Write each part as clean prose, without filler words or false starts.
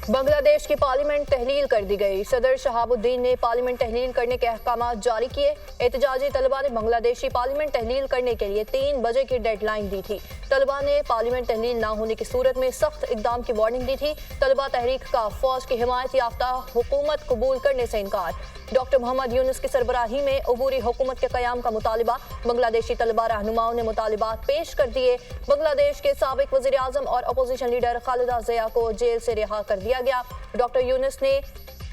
बांग्लादेश की पार्लियामेंट तहलील कर दी गई। सदर शहाबुद्दीन ने पार्लियामेंट तहलील करने के अहकाम जारी किए। एहतजाजी तलबा ने बांग्लादेशी पार्लियामेंट तहलील करने के लिए 3 बजे की डेडलाइन दी थी। तलबा ने पार्लियामेंट तहलील न होने की सूरत में सख्त इकदाम की वार्निंग दी थी। तलबा तहरीक का फौज की हिमायत याफ्ता हुकूमत कबूल करने से इनकार। डॉक्टर मोहम्मद यूनुस की सरबराही में अबूरी हुकूमत के क़याम का मुतालिबा। बांग्लादेशी तलबा रहनुमाओं ने मुतालिबात पेश कर दिए। बांग्लादेश के साबिक वज़ीर आज़म और अपोजिशन लीडर खालिदा ज़िया को जेल से रिहा कर दिया गया। डॉक्टर यूनुस ने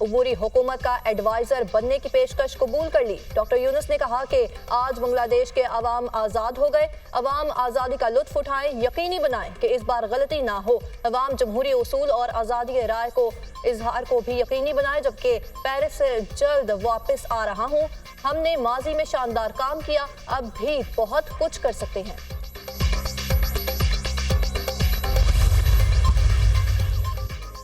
अबूरी हुकूमत का एडवाइजर बनने की पेशकश कबूल कर ली। डॉक्टर यूनुस ने कहा कि आज बांग्लादेश के अवाम आज़ाद हो गए। अवाम आज़ादी का लुत्फ उठाएं, यकीनी बनाएं कि इस बार गलती ना हो। अवाम जमहूरी उसूल और आज़ादी राय को इजहार को भी यकीनी बनाए। जबकि पेरिस से जल्द वापस आ रहा हूँ। हमने माजी में शानदार काम किया, अब भी बहुत कुछ कर सकते हैं।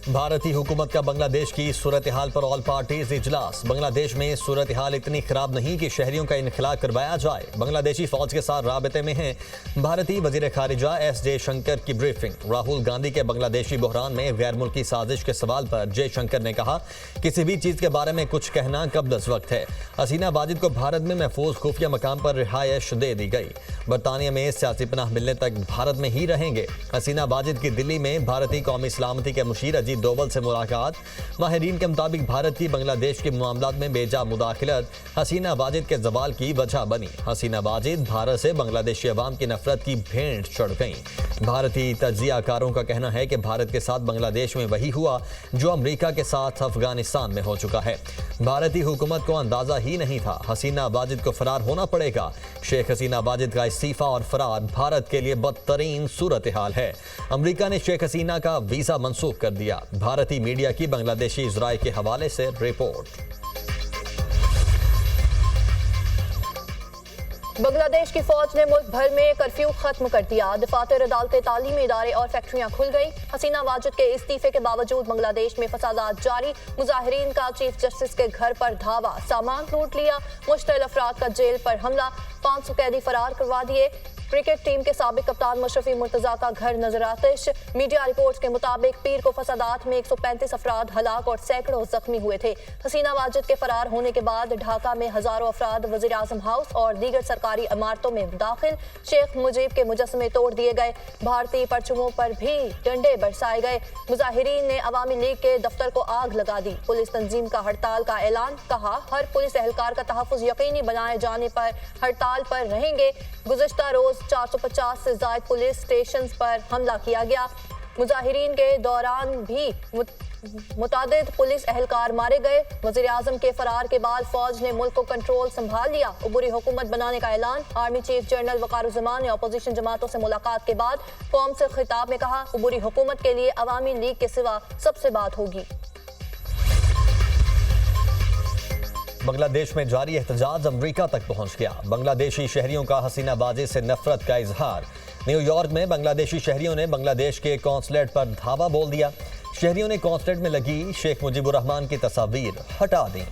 भारतीय हुकूमत का बांग्लादेश की सूरत हाल पर ऑल पार्टीज इजलास। बांग्लादेश में सूरत हाल इतनी खराब नहीं कि शहरियों का इनखला करवाया जाए। बांग्लादेशी फौज के साथ राबते में हैं। भारतीय वजीर खारिजा एस जयशंकर की ब्रीफिंग। राहुल गांधी के बांग्लादेशी बहरान में गैर मुल्की साजिश के सवाल पर जयशंकर ने कहा, किसी भी चीज के बारे में कुछ कहना कबलस वक्त है। हसीना वाजिद को भारत में महफूज खुफिया मकाम पर रिहायश दे दी गई। बरतानिया में सियासी पनाह मिलने तक भारत में ही रहेंगे। हसीना वाजिद की दिल्ली में भारतीय कौमी सलामती के मुशीर अजीत डोवल से मुलाकात। माहिरीन के मुताबिक भारत की बांग्लादेश के मामलात में बेजा मुदाखलत हसीना वाजिद के जवाल की वजह बनी। हसीना वाजिद भारत से बांग्लादेशी अवाम की नफरत की भेंट चढ़ गईं। भारतीय तज्जियाकारों का कहना है कि भारत के साथ बांग्लादेश में वही हुआ जो अमेरिका के साथ अफगानिस्तान में हो चुका है। भारतीय हुकूमत को अंदाजा ही नहीं था हसीना वाजिद को फरार होना पड़ेगा। शेख हसीना वाजिद का इस्तीफा और फरार भारत के लिए बदतरीन सूरत हाल है। अमेरिका ने शेख हसीना का वीजा मंसूख कर दिया। भारतीय मीडिया की बांग्लादेशी इजराय के हवाले से रिपोर्ट। बांग्लादेश की फौज ने मुल्क भर में कर्फ्यू खत्म कर दिया। दफातर, अदालतें, तालीमी इदारे और फैक्ट्रियां खुल गई। हसीना वाजिद के इस्तीफे के बावजूद बांग्लादेश में फसादात जारी। मुजाहिरीन का चीफ जस्टिस के घर पर धावा, सामान लूट लिया। मुश्तइल अफराद का जेल पर हमला, 500 कैदी फरार करवा दिए। क्रिकेट टीम के साबिक कप्तान मशरफी मुर्तजा का घर नजर आतिश। मीडिया रिपोर्ट्स के मुताबिक पीर को फसादात में 135 अफराद हलाक और सैकड़ों जख्मी हुए थे। हसीना वाजिद के फरार होने के बाद ढाका में हजारों अफराद वजीर आजम हाउस और दीगर सरकारी इमारतों में दाखिल। शेख मुजीब के मुजस्समे तोड़ दिए गए। भारतीय परचमों पर भी डंडे बरसाए गए। मुजाहिरीन ने अवामी लीग के दफ्तर को आग लगा दी। पुलिस तंजीम का हड़ताल का ऐलान। कहा, हर पुलिस एहलकार का तहफ़्फ़ुज़ यकीनी बनाए जाने पर हड़ताल पर रहेंगे। गुज़िश्ता रोज 450 से ज़ायद पुलिस स्टेशन पर हमला किया गया। मुजाहिरीन के दौरान भी मुतादिद पुलिस एहलकार मारे गए। वज़ीर आज़म के फरार के बाद फौज ने मुल्क को कंट्रोल संभाल लिया। अबूरी हुकूमत बनाने का ऐलान। आर्मी चीफ जनरल वक़ारुज़्ज़मान ने अपोजिशन जमातों से मुलाकात के बाद कौम से खिताब में कहा, अबूरी हुकूमत के लिए अवामी लीग के सिवा सबसे बात होगी। बांग्लादेश में जारी एहतजाज अमेरिका तक पहुंच गया। बांग्लादेशी शहरियों का हसीना वाजिद से नफरत का इजहार। न्यूयॉर्क में बांग्लादेशी शहरियों ने बांग्लादेश के कौंसलेट पर धावा बोल दिया। शहरियों ने कौंसलेट में लगी शेख मुजीबुर रहमान की तस्वीर हटा दी।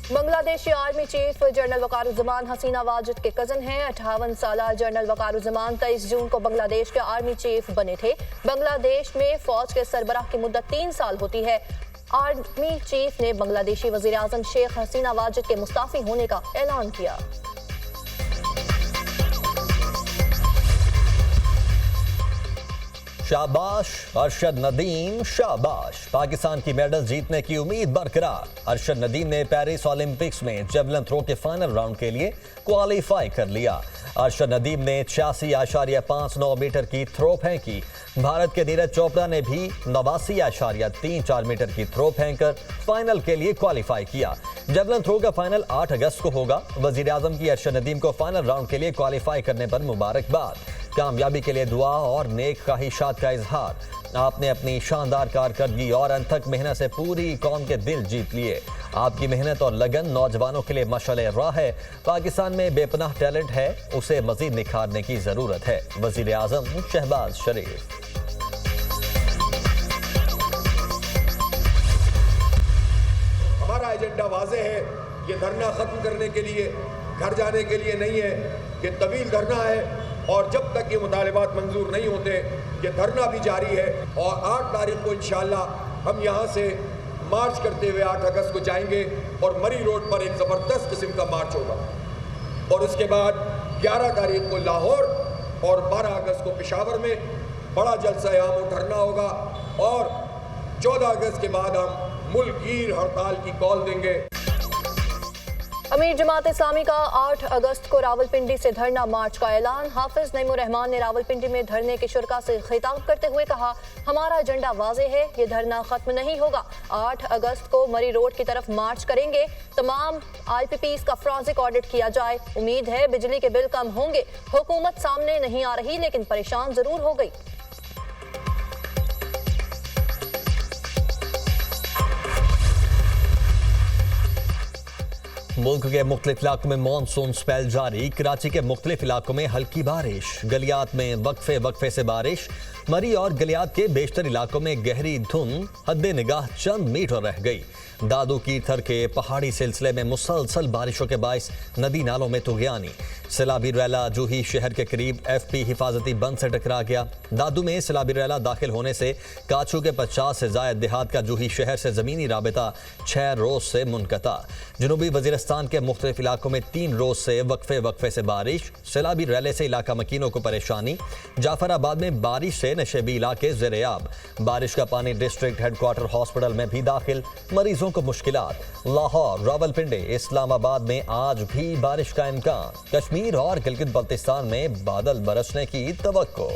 बांग्लादेशी आर्मी चीफ जनरल वक़ारुज़्ज़मान हसीना वाजिद के कज़न हैं। 58 साला जनरल वक़ारुज़्ज़मान 23 जून को बांग्लादेश के आर्मी चीफ बने थे। बांग्लादेश में फौज के सरबराह की मुद्दत 3 साल होती है। आर्मी चीफ ने बांग्लादेशी वज़ीर आज़म शेख हसीना वाजिद के मुस्ताफ़ी होने का ऐलान किया। शाबाश अरशद नदीम, शाबाश। पाकिस्तान की मेडल जीतने की उम्मीद बरकरार। अरशद नदीम ने पेरिस ओलंपिक्स में जेवलिन थ्रो के फाइनल राउंड के लिए क्वालिफाई कर लिया। अरशद नदीम ने 86.59 मीटर की थ्रो फेंकी। भारत के नीरज चोपड़ा ने भी 89.34 मीटर की थ्रो फेंककर फाइनल के लिए क्वालिफाई किया। जेवलिन थ्रो का फाइनल 8 अगस्त को होगा। वजीर आजम की अरशद नदीम को फाइनल राउंड के लिए क्वालिफाई करने पर मुबारकबाद। कामयाबी के लिए दुआ और नेक ख्वाहिशात का इजहार। आपने अपनी शानदार कारकर्दगी और अनथक मेहनत से पूरी कौम के दिल जीत लिए। आपकी मेहनत और लगन नौजवानों के लिए मशाले राह है। पाकिस्तान में बेपनाह टैलेंट है, उसे मजीद निखारने की जरूरत है। वजीर आजम शहबाज शरीफ। हमारा एजेंडा वाज़ेह है, ये धरना खत्म करने के लिए घर जाने के लिए नहीं है, ये तवील धरना है और जब तक ये मुतालिबात मंजूर नहीं होते ये धरना भी जारी है। और 8 तारीख को इंशाअल्लाह हम यहाँ से मार्च करते हुए 8 अगस्त को जाएंगे और मरी रोड पर एक ज़बरदस्त किस्म का मार्च होगा और उसके बाद 11 तारीख को लाहौर और 12 अगस्त को पेशावर में बड़ा जलसा आम और धरना होगा और 14 अगस्त के बाद हम मुल्कगीर हड़ताल की कॉल देंगे। अमीर जमात इस्लामी का 8 अगस्त को रावलपिंडी से धरना मार्च का ऐलान। हाफिज नईमुर रहमान ने रावलपिंडी में धरने के शुरका से खिताब करते हुए कहा, हमारा एजेंडा वाज़ेह है, ये धरना खत्म नहीं होगा। 8 अगस्त को मरी रोड की तरफ मार्च करेंगे। तमाम IPPs का फोरेंसिक ऑडिट किया जाए। उम्मीद है बिजली के बिल कम होंगे। हुकूमत सामने नहीं आ रही लेकिन परेशान जरूर हो गई। मुल्क के मुख्तलिफ इलाकों में मानसून स्पेल जारी। कराची के मुख्तलिफ इलाकों में हल्की बारिश, गलियात में वक्फे वक्फे से बारिश। मरी और गलियात के बेशतर इलाकों में गहरी धुंध हद निगाह चंद मीटर रह गई। दादू की थर के पहाड़ी सिलसिले में मुसलसल बारिशों के बायस नदी नालों में तुगयानी। सैलाबी रैला जूही शहर के करीब FP हिफाजती बंद से टकरा गया। दादू में सैलाबी रैला दाखिल होने से काचू के 50 से जायद देहात का जूही शहर से ज़मीनी राबिता 6 रोज से मुनक़ता। जनूबी वज़ीरिस्तान के मुख्तलिफ इलाकों में 3 रोज से वक्फे वक्फे से बारिश। सैलाबी रैले से इलाका मकीनों को परेशानी। जाफराबाद में बारिश से नशेबी इलाके ज़ेर-ए-आब। बारिश का पानी डिस्ट्रिक्ट हेडक्वार्टर हॉस्पिटल में भी दाखिल, मरीजों को मुश्किलात। लाहौर, रावलपिंडी, इस्लामाबाद में आज भी बारिश का इम्कान। कश्मीर और गिलगित बल्तिस्तान में बादल बरसने की तवक्को।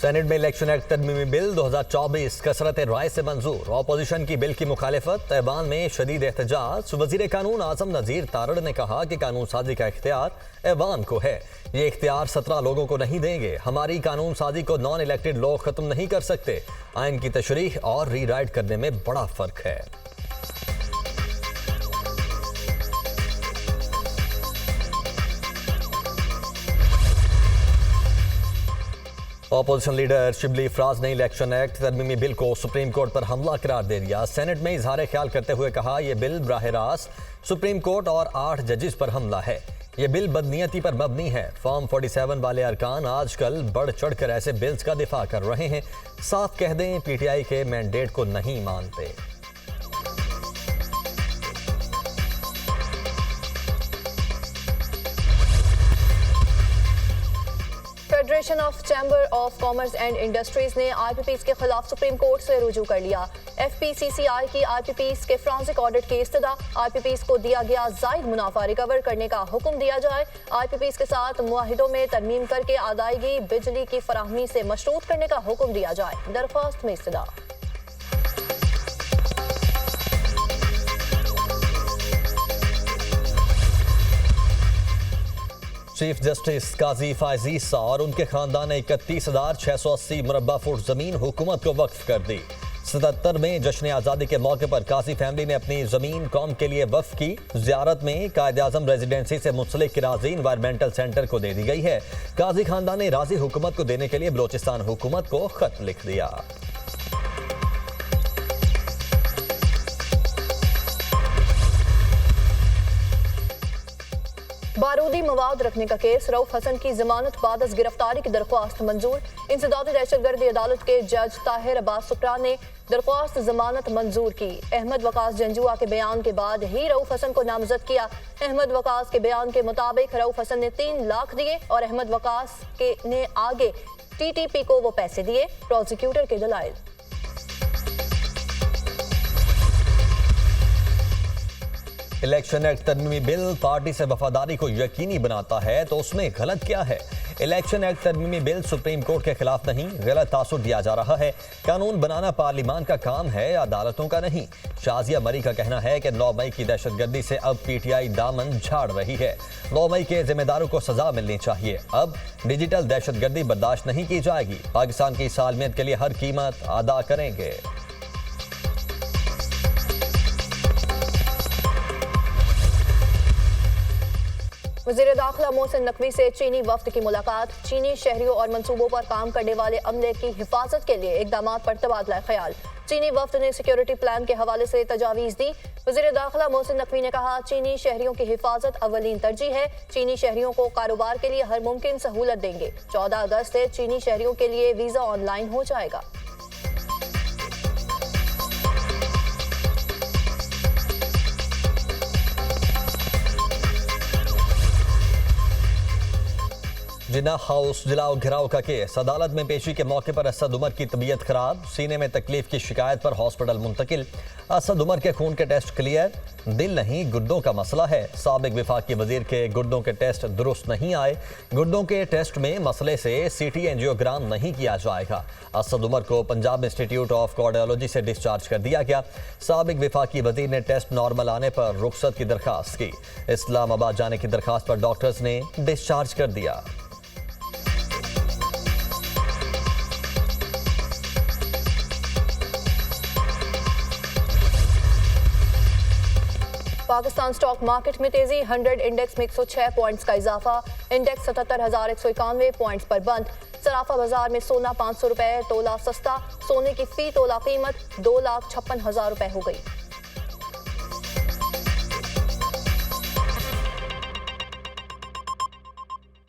सेनेट में इलेक्शन एक्ट तरमीमी बिल 2024 कसरत राय से मंजूर। ऑपोजिशन की बिल की मुखालिफत, ऐवान में शदीद एहतजाज। वजीर कानून आजम नज़ीर तारड़ ने कहा कि कानून साजी का इख्तियार ऐवान को है। ये इख्तियार 17 लोगों को नहीं देंगे। हमारी कानून साजी को नॉन इलेक्टेड लोग खत्म नहीं कर सकते। आइन की तशरीह और रीराइट करने में बड़ा फर्क है। ऑपोजिशन लीडर शिबली फराज ने इलेक्शन एक्ट तरमीमी बिल को सुप्रीम कोर्ट पर हमला करार दे दिया। सेनेट में इजहार ख्याल करते हुए कहा, यह बिल बराह रास्त सुप्रीम कोर्ट और 8 जजेस पर हमला है। यह बिल बदनीयती पर मबनी है। फॉर्म 47 वाले अरकान आजकल बढ़ चढ़कर ऐसे बिल्स का दिफा कर रहे हैं। साफ कह दें, PTI के मैंडेट को नहीं मानते। Federation of chamber of commerce and industries ने IPPs के खिलाफ सुप्रीम कोर्ट से रुजू कर लिया। FPCCI की IPPs के फोरेंसिक ऑडिट की इस्तदा। IPPs को दिया गया जायद मुनाफा रिकवर करने का हुक्म दिया जाए। IPPs के साथ मुआहिदों में तरमीम करके अदायगी बिजली की फराहमी से मशरूत करने का हुक्म दिया जाए। दरख्वास्त में इस्तदा। चीफ जस्टिस काजी फायज ईसा और उनके खानदान ने 31,680 मुरब्बा फुट जमीन हुकूमत को वक्फ कर दी। 77 में जश्न आज़ादी के मौके पर काजी फैमिली ने अपनी जमीन कौम के लिए वक्फ की। ज़ियारत में कायद आज़म रेजिडेंसी से मुंसलिक किराजी इन्वायरमेंटल सेंटर को दे दी गई है। काजी खानदान ने राजी हुकूमत को देने के लिए बलोचिस्तान हुकूमत को खत लिख दिया। बारूदी मवाद रखने का केस, रऊफ हसन की जमानत बाद अज गिरफ्तारी की दरख्वास्त मंजूर। इंसदादी दहशतगर्दी अदालत के जज ताहिर अब्बास सुप्रा ने दरख्वास्त जमानत मंजूर की। अहमद वकास जंजुआ के बयान के बाद ही रऊफ हसन को नामजद किया। अहमद वकास के बयान के मुताबिक रऊफ हसन ने 3 लाख दिए और अहमद वकास ने आगे TTP को वो पैसे दिए। प्रोसिक्यूटर के दलाइल। इलेक्शन एक्ट तरमीमी बिल पार्टी से वफादारी को यकीनी बनाता है तो उसमें गलत क्या है? इलेक्शन एक्ट तरमीमी बिल सुप्रीम कोर्ट के खिलाफ नहीं, गलत तासुर दिया जा रहा है। कानून बनाना पार्लियामान का काम है, अदालतों का नहीं। शाजिया मरी का कहना है कि 9 मई की दहशतगर्दी से अब PTI दामन झाड़ रही है। 9 मई के जिम्मेदारों को सजा मिलनी चाहिए। अब डिजिटल दहशतगर्दी बर्दाश्त नहीं की जाएगी। पाकिस्तान की सालमियत के लिए हर कीमत अदा करेंगे। वज़ीर दाखिला मोहसिन नकवी से चीनी वफ्द की मुलाकात। चीनी शहरियों और मंसूबों पर काम करने वाले अमले की हिफाजत के लिए इकदाम पर तबादला ख्याल। चीनी वफ्द ने सिक्योरिटी प्लान के हवाले से तजावीज़ दी। वज़ीर दाखिला मोहसिन नकवी ने कहा, चीनी शहरियों की हिफाजत अव्वलीन तरजीह है। चीनी शहरियों को कारोबार के लिए हर मुमकिन सहूलत देंगे। 14 अगस्त से चीनी शहरियों के लिए वीज़ा ऑनलाइन हो जाएगा। जिन्ना हाउस जलाओ घिराव का केस। अदालत में पेशी के मौके पर असद उमर की तबीयत खराब, सीने में तकलीफ की शिकायत पर हॉस्पिटल मुंतकिल। असद उमर के खून के टेस्ट क्लियर, दिल नहीं गुर्दों का मसला है। साबिक विफाकी वजीर के गुर्दों के टेस्ट दुरुस्त नहीं आए। गुर्दों के टेस्ट में मसले से सीटी एंजियोग्राम नहीं किया जाएगा। असद उमर को पंजाब इंस्टीट्यूट ऑफ कार्डियोलॉजी से डिस्चार्ज कर दिया गया। साबिक विफाकी वजीर ने टेस्ट नॉर्मल आने पर रुखसत की दरखास्त की। इस्लामाबाद जाने की दरखास्त पर डॉक्टर्स ने डिस्चार्ज कर दिया। पाकिस्तान स्टॉक मार्केट में तेजी। 100 इंडेक्स में 106 पॉइंट्स का इजाफा। इंडेक्स 77,191 पॉइंट्स पर बंद। सराफा बाजार में सोना 500 रुपए तोला सस्ता। सोने की फी तोला कीमत 2,56,000 रुपए हो गई।